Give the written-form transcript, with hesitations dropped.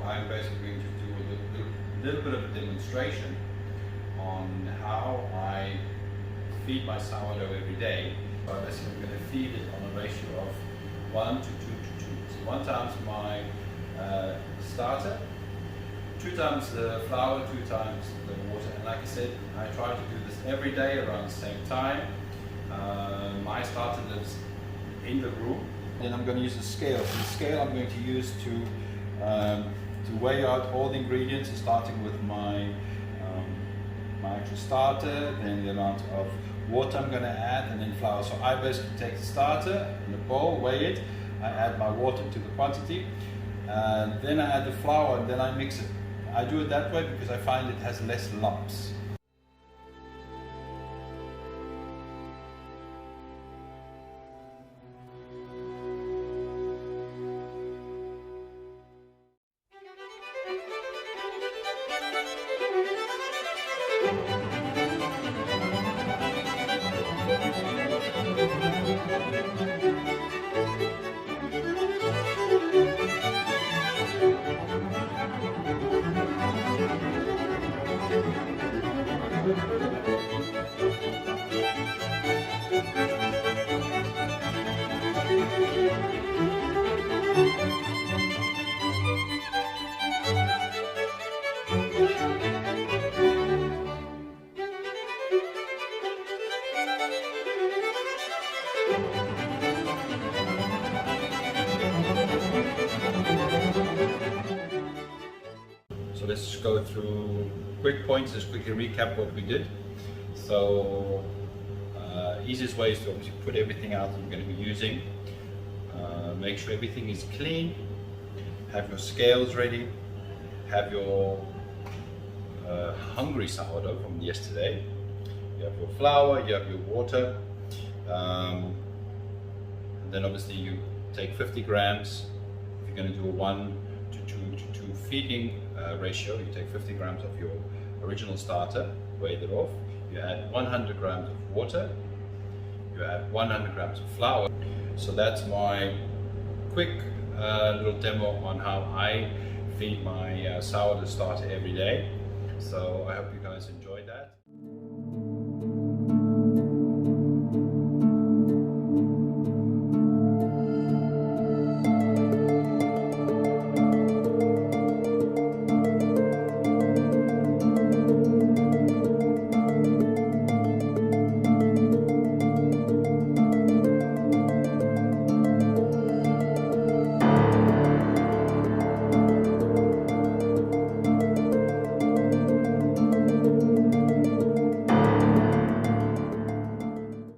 I'm basically going to do a little bit of a demonstration on how I feed my sourdough every day. So basically I'm going to feed it on a ratio of 1 to 2 to 2. So 1 times my starter, 2 times the flour, 2 times the water. And like I said, I try to do this every day around the same time. My starter lives in the room. Then I'm going to use a scale. So the scale I'm going to use to weigh out all the ingredients, starting with my actual starter, then the amount of water I'm going to add, and then flour. So I basically take the starter in the bowl, weigh it, I add my water to the quantity, then I add the flour, and then I mix it. I do it that way because I find it has less lumps. So let's go through quick points, just quickly recap what we did. So easiest way is to obviously put everything out that you're going to be using. Make sure everything is clean. Have your scales ready. Have your hungry sourdough from yesterday. You have your flour, you have your water. And then obviously you take 50 grams. If you're going to do a 1 to 2 feeding ratio, you take 50 grams of your original starter, weigh it off. You add 100 grams of water. You add 100 grams of flour. So that's my quick little demo on how I feed my sourdough starter every day. So I hope you guys enjoyed that.